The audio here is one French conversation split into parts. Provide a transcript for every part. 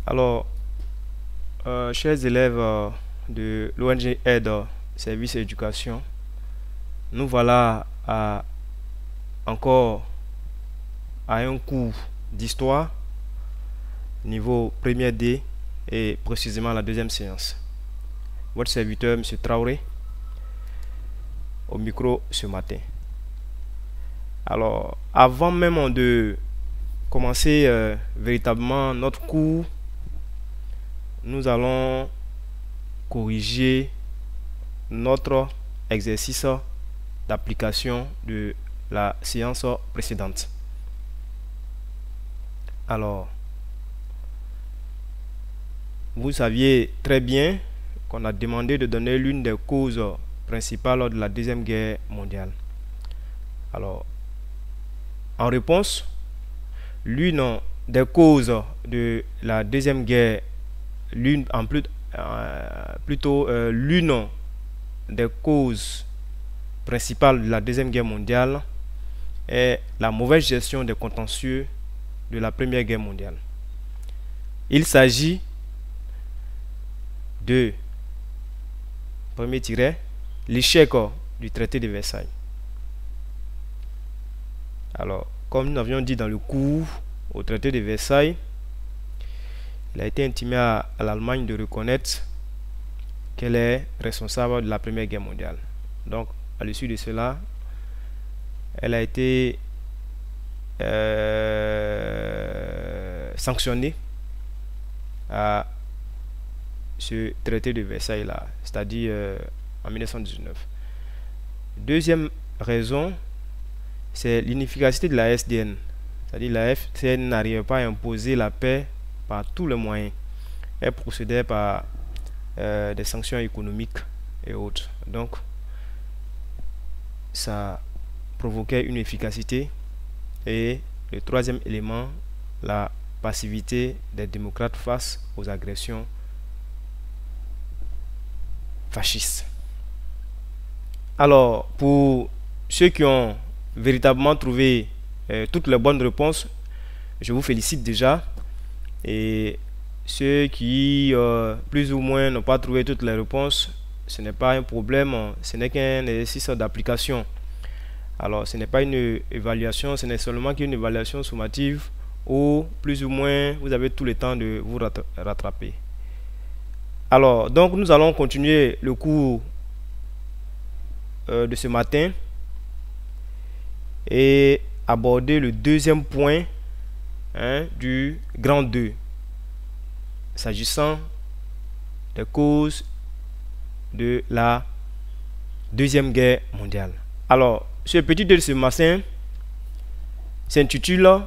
Alors, chers élèves de l'ONG Aide Service Éducation, nous voilà encore à un cours d'histoire, niveau première D et précisément la deuxième séance. Votre serviteur, M. Traoré, au micro ce matin. Alors, avant même de commencer véritablement notre cours, nous allons corriger notre exercice d'application de la séance précédente. Alors, vous saviez très bien qu'on a demandé de donner l'une des causes principales de la Deuxième Guerre mondiale. Alors, en réponse, l'une des causes de la Deuxième Guerre, l'une des causes principales de la Deuxième Guerre mondiale est la mauvaise gestion des contentieux de la Première Guerre mondiale. Il s'agit de, premier tiret, l'échec du traité de Versailles. Alors, comme nous avions dit dans le cours au traité de Versailles, il a été intimé à l'Allemagne de reconnaître qu'elle est responsable de la Première Guerre mondiale. Donc, à l'issue de cela, elle a été sanctionnée à ce traité de Versailles-là, c'est-à-dire en 1919. Deuxième raison, c'est l'inefficacité de la SDN. C'est-à-dire la FCN n'arrivait pas à imposer la paix par tous les moyens. Elle procédait par des sanctions économiques et autres. Donc, ça provoquait une efficacité. Et le troisième élément, la passivité des démocrates face aux agressions fascistes. Alors, pour ceux qui ont véritablement trouvé toutes les bonnes réponses, je vous félicite déjà. Et ceux qui plus ou moins n'ont pas trouvé toutes les réponses, ce n'est pas un problème, ce n'est qu'un exercice d'application. Alors, ce n'est pas une évaluation, ce n'est seulement qu'une évaluation summative où plus ou moins vous avez tout le temps de vous rattraper. Alors, donc nous allons continuer le cours de ce matin et aborder le deuxième point du grand 2, s'agissant des causes de la Deuxième Guerre mondiale. Alors, ce petit 2 de ce matin s'intitule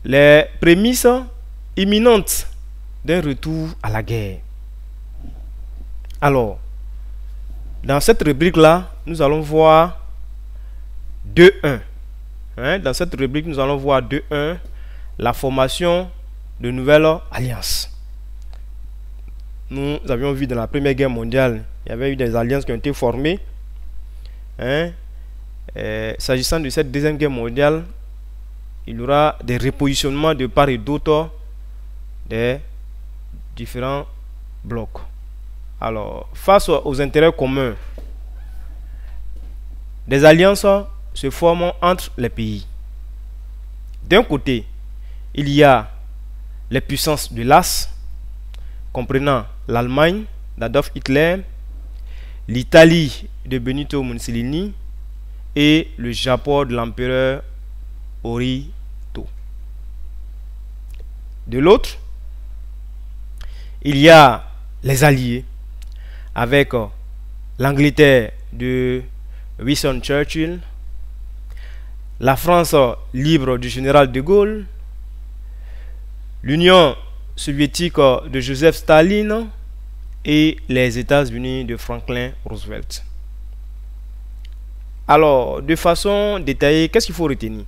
Les prémices imminentes d'un retour à la guerre. Alors, dans cette rubrique-là, nous allons voir 2.1. Dans cette rubrique, nous allons voir 2.1, la formation de nouvelles alliances. Nous avions vu dans la Première Guerre mondiale, il y avait eu des alliances qui ont été formées. S'agissant de cette Deuxième Guerre mondiale, il y aura des repositionnements de part et d'autre des différents blocs. Alors, face aux intérêts communs, des alliances se forment entre les pays. D'un côté, il y a les puissances de l'As, comprenant l'Allemagne d'Adolf Hitler, l'Italie de Benito Mussolini et le Japon de l'empereur Hirohito. De l'autre, il y a les alliés avec l'Angleterre de Winston Churchill, la France libre du général de Gaulle, l'Union soviétique de Joseph Staline et les États-Unis de Franklin Roosevelt. Alors, de façon détaillée, qu'est-ce qu'il faut retenir?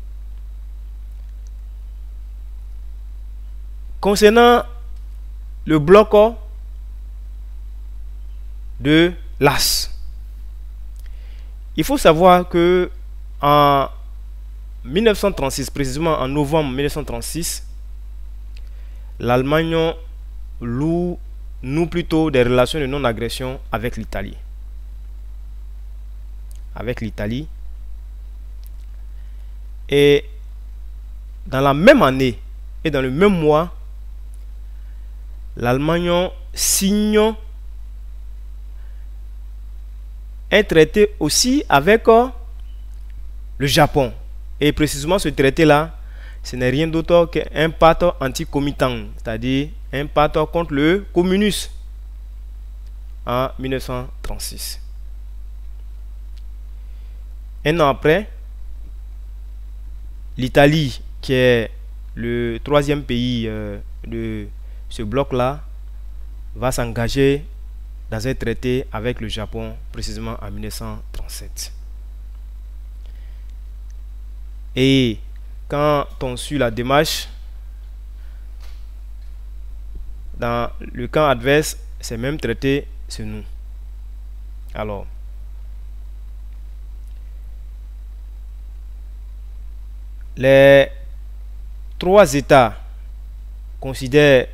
Concernant le bloc de l'As, il faut savoir que en 1936, précisément en novembre 1936, l'Allemagne nous plutôt des relations de non-agression avec l'Italie. Et dans la même année et dans le même mois, l'Allemagne signe un traité aussi avec le Japon. Et précisément ce traité-là, ce n'est rien d'autre qu'un pacte anti-Kuomintang, c'est-à-dire un pacte contre le communisme en 1936. Un an après, l'Italie, qui est le troisième pays de ce bloc-là, va s'engager dans un traité avec le Japon, précisément en 1937. Et quand on suit la démarche, dans le camp adverse, ces mêmes traités se nouent. Alors, les trois États considèrent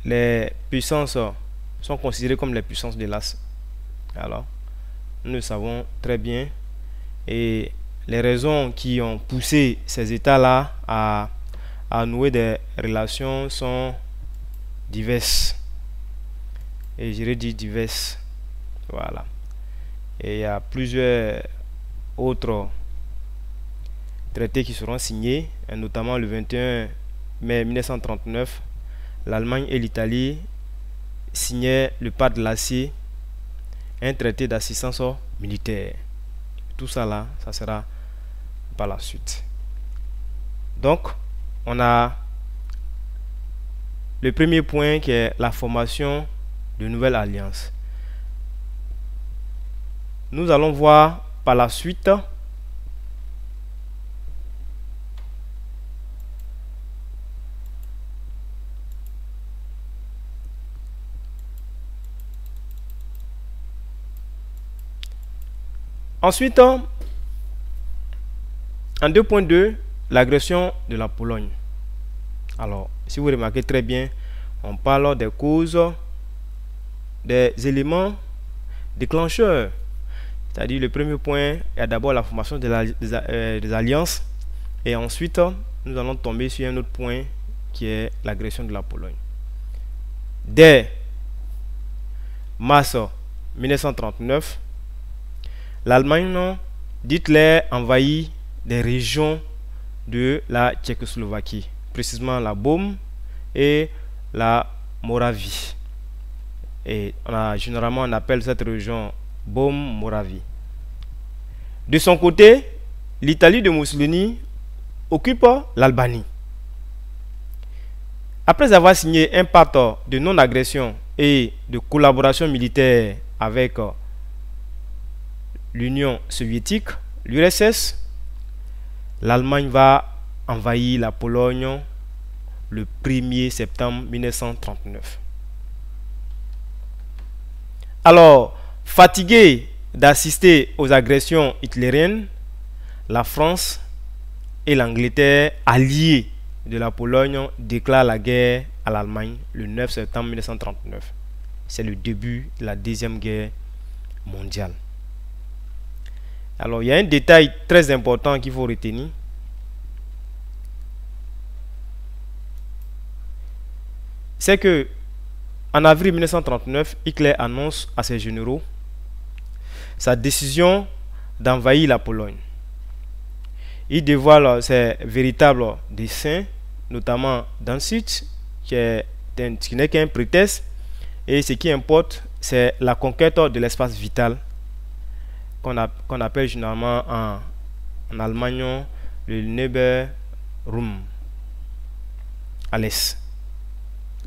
les puissances sont considérés comme les puissances de l'As. Alors, nous le savons très bien. Et les raisons qui ont poussé ces États-là à nouer des relations sont diverses. Et je dit diverses. Voilà. Et il y a plusieurs autres traités qui seront signés, et notamment le 21 mai 1939, l'Allemagne et l'Italie signaient le pacte de l'acier, un traité d'assistance militaire. Tout ça là, ça sera par la suite. Donc, on a le premier point qui est la formation de nouvelles alliances. Nous allons voir par la suite ensuite, en 2.2, l'agression de la Pologne. Alors, si vous remarquez très bien, on parle des causes, des éléments déclencheurs. C'est-à-dire, le premier point est d'abord la formation des alliances. Et ensuite, nous allons tomber sur un autre point qui est l'agression de la Pologne. Dès mars 1939, l'Allemagne d'Hitler envahit des régions de la Tchécoslovaquie, précisément la Bohème et la Moravie. Et généralement on appelle cette région Bohème-Moravie. De son côté, l'Italie de Mussolini occupe l'Albanie. Après avoir signé un pacte de non-agression et de collaboration militaire avec l'Union soviétique, l'URSS, l'Allemagne va envahir la Pologne le 1er septembre 1939. Alors, fatigué d'assister aux agressions hitlériennes, la France et l'Angleterre, alliés de la Pologne, déclarent la guerre à l'Allemagne le 9 septembre 1939. C'est le début de la Deuxième Guerre mondiale. Alors, il y a un détail très important qu'il faut retenir. C'est que, en avril 1939, Hitler annonce à ses généraux sa décision d'envahir la Pologne. Il dévoile ses véritables desseins, notamment Danzig, qui n'est qu'un prétexte, et ce qui importe, c'est la conquête de l'espace vital, qu'on appelle généralement en Allemagne le Nebenraum, à l'est.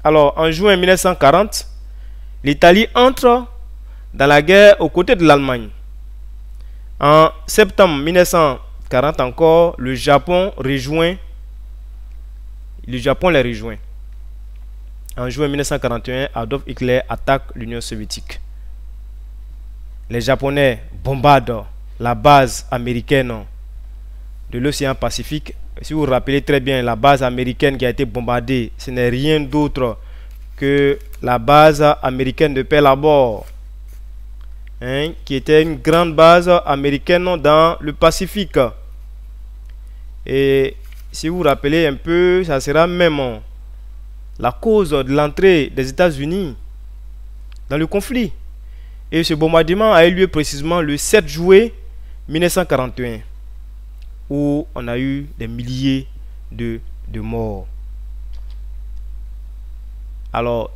Alors, en juin 1940, l'Italie entre dans la guerre aux côtés de l'Allemagne. En septembre 1940 encore, le Japon les rejoint. En juin 1941, Adolf Hitler attaque l'Union soviétique. Les Japonais bombardent la base américaine de l'océan Pacifique. Si vous vous rappelez très bien, la base américaine qui a été bombardée, ce n'est rien d'autre que la base américaine de Pearl Harbor, qui était une grande base américaine dans le Pacifique. Et si vous vous rappelez un peu, ça sera même la cause de l'entrée des États-Unis dans le conflit. Et ce bombardement a eu lieu précisément le 7 juillet 1941, où on a eu des milliers de morts. Alors,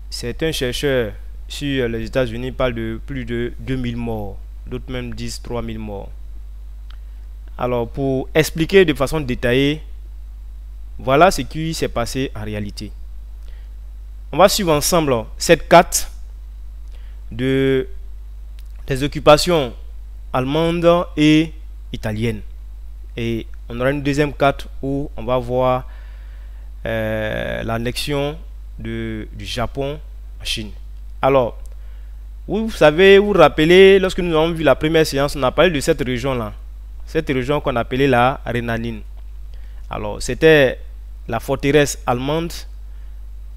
certains chercheurs sur les États-Unis parlent de plus de 2000 morts, d'autres même disent 3000 morts. Alors, pour expliquer de façon détaillée, voilà ce qui s'est passé en réalité. On va suivre ensemble cette carte des occupations allemandes et italiennes. Et on aura une deuxième carte où on va voir l'annexion du Japon en Chine. Alors, vous savez, vous vous rappelez, lorsque nous avons vu la première séance, on a parlé de cette région-là. Cette région qu'on appelait la Rhénanie. Alors, c'était la forteresse allemande.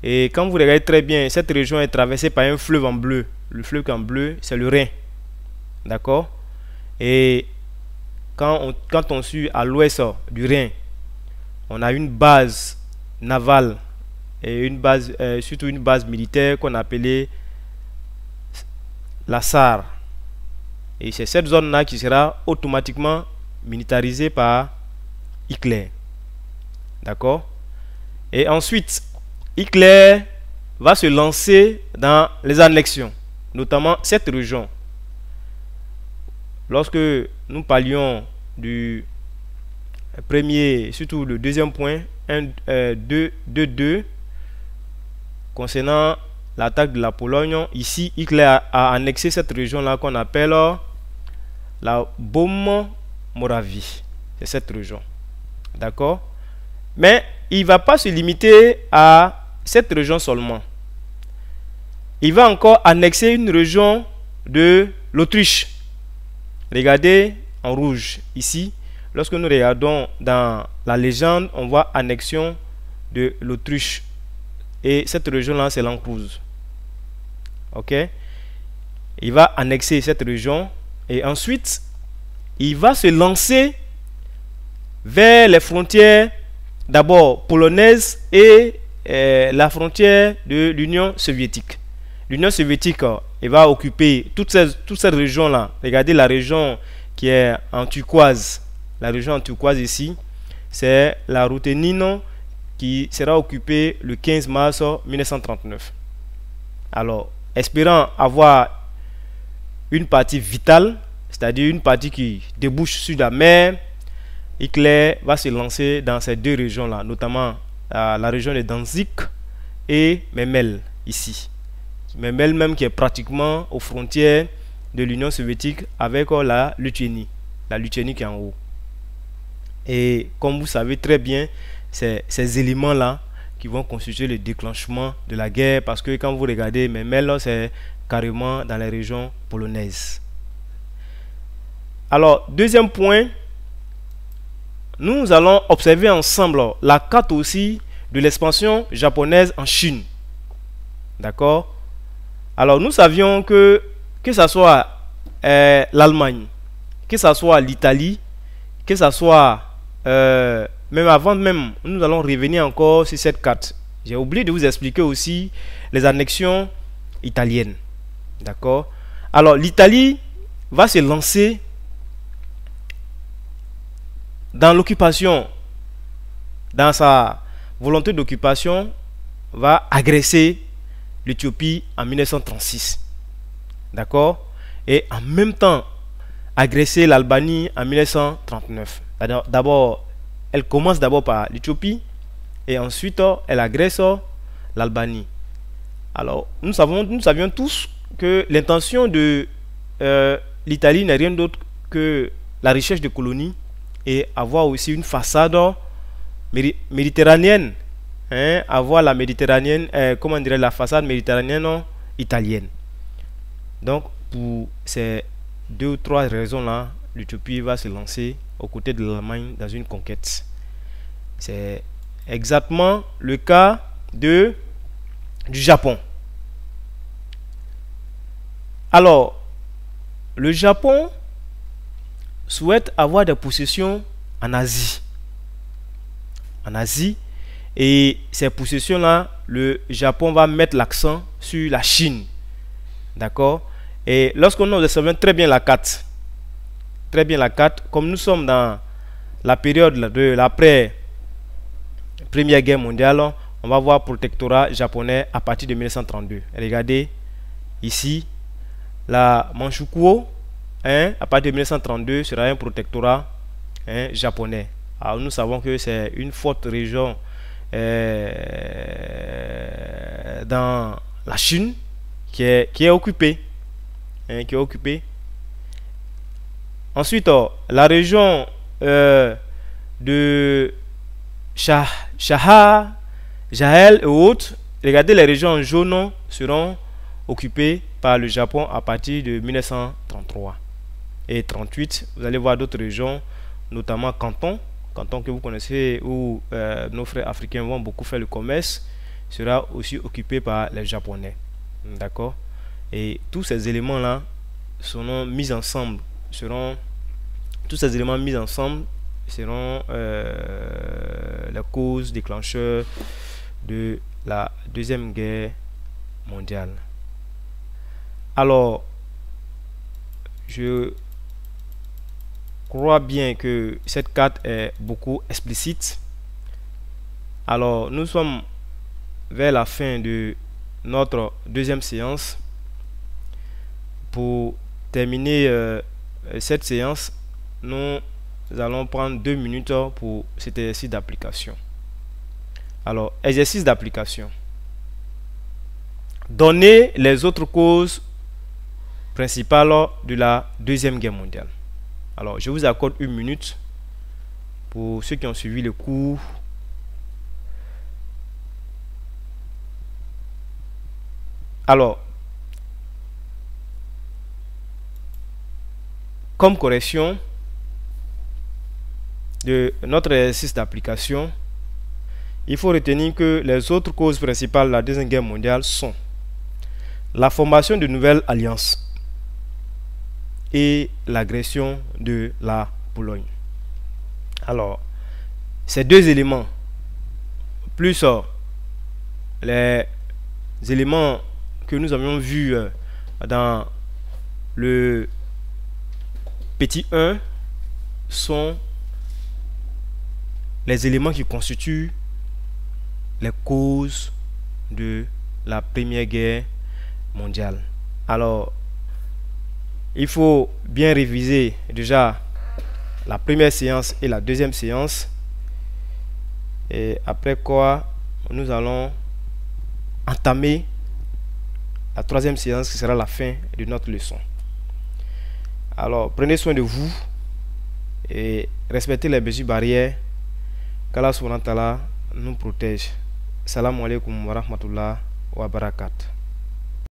Et quand vous regardez très bien, cette région est traversée par un fleuve en bleu. Le fleuve en bleu, c'est le Rhin. D'accord? Et quand on suit à l'ouest du Rhin, on a une base navale et une base, surtout une base militaire qu'on appelait la Sarre. Et c'est cette zone-là qui sera automatiquement militarisée par Hitler. D'accord? Et ensuite, Hitler va se lancer dans les annexions, notamment cette région. Lorsque nous parlions du premier, surtout le deuxième point, 2.2, concernant l'attaque de la Pologne, ici Hitler a annexé cette région-là qu'on appelle la Beaume-Moravie. C'est cette région. D'accord? Mais il ne va pas se limiter à cette région seulement. Il va encore annexer une région de l'Autriche. Regardez en rouge ici. Lorsque nous regardons dans la légende, on voit annexion de l'Autriche. Et cette région-là, c'est l'Encruz. Ok? Il va annexer cette région. Et ensuite, il va se lancer vers les frontières d'abord polonaises et la frontière de l'Union soviétique. L'Union soviétique, il va occuper toute cette région-là. Regardez la région qui est en turquoise. La région en turquoise ici, c'est la Ruthénine qui sera occupée le 15 mars 1939. Alors, espérant avoir une partie vitale, c'est-à-dire une partie qui débouche sur la mer, Hitler va se lancer dans ces deux régions-là, notamment la région de Danzig et Memel, ici. Memel même qui est pratiquement aux frontières de l'Union soviétique avec la Lituanie qui est en haut. Et comme vous savez très bien, c'est ces éléments-là qui vont constituer le déclenchement de la guerre, parce que quand vous regardez Memel, c'est carrément dans les régions polonaises. Alors, deuxième point, nous allons observer ensemble la carte aussi de l'expansion japonaise en Chine. D'accord? Alors, nous savions que ce soit l'Allemagne, que ce soit l'Italie, que ce soit même avant même, nous allons revenir encore sur cette carte. J'ai oublié de vous expliquer aussi les annexions italiennes. D'accord? Alors, l'Italie va se lancer dans l'occupation, dans sa volonté d'occupation, va agresser l'Éthiopie en 1936. D'accord? Et en même temps, agresser l'Albanie en 1939. D'abord, elle commence d'abord par l'Éthiopie et ensuite elle agresse l'Albanie. Alors, nous savions tous que l'intention de l'Italie n'est rien d'autre que la recherche de colonies et avoir aussi une façade méditerranéenne, avoir la méditerranéenne, comment dirait la façade méditerranéenne italienne. Donc, pour ces deux ou trois raisons-là, l'Éthiopie va se lancer aux côtés de l'Allemagne dans une conquête. C'est exactement le cas du Japon. Alors, le Japon souhaite avoir des possessions en Asie. En Asie. Et ces possessions-là, le Japon va mettre l'accent sur la Chine. D'accord? Et lorsqu'on observe très bien la carte, comme nous sommes dans la période de l'après Première Guerre mondiale, on va voir protectorat japonais à partir de 1932. Regardez ici, la Manchukuo, à partir de 1932, sera un protectorat japonais. Alors nous savons que c'est une forte région dans la Chine qui est occupée. Ensuite, la région de Shahar, Jahel et autres, regardez, les régions jaunes seront occupées par le Japon à partir de 1933 et 38. Vous allez voir d'autres régions, notamment Canton que vous connaissez, où nos frères africains vont beaucoup faire le commerce, sera aussi occupé par les Japonais. D'accord? Et tous ces éléments là seront mis ensemble, seront la cause déclencheur de la Deuxième Guerre mondiale. Alors, je crois bien que cette carte est beaucoup explicite. Alors, nous sommes vers la fin de notre deuxième séance. Pour terminer cette séance, nous allons prendre 2 minutes pour cet exercice d'application. Alors, exercice d'application. Donner les autres causes principales de la Deuxième Guerre mondiale. Alors, je vous accorde 1 minute pour ceux qui ont suivi le cours. Alors, comme correction de notre exercice d'application, il faut retenir que les autres causes principales de la Deuxième Guerre mondiale sont la formation de nouvelles alliances et l'agression de la Pologne. Alors, ces deux éléments, plus les éléments que nous avions vus dans le petit 1, sont les éléments qui constituent les causes de la Première Guerre mondiale. Alors, il faut bien réviser déjà la première séance et la deuxième séance, et après quoi nous allons entamer la troisième séance qui sera la fin de notre leçon. Alors, prenez soin de vous et respectez les mesures barrières qu'Allah subhanahu wa ta'ala nous protège. Salam alaikum wa rahmatullah wa barakatuh.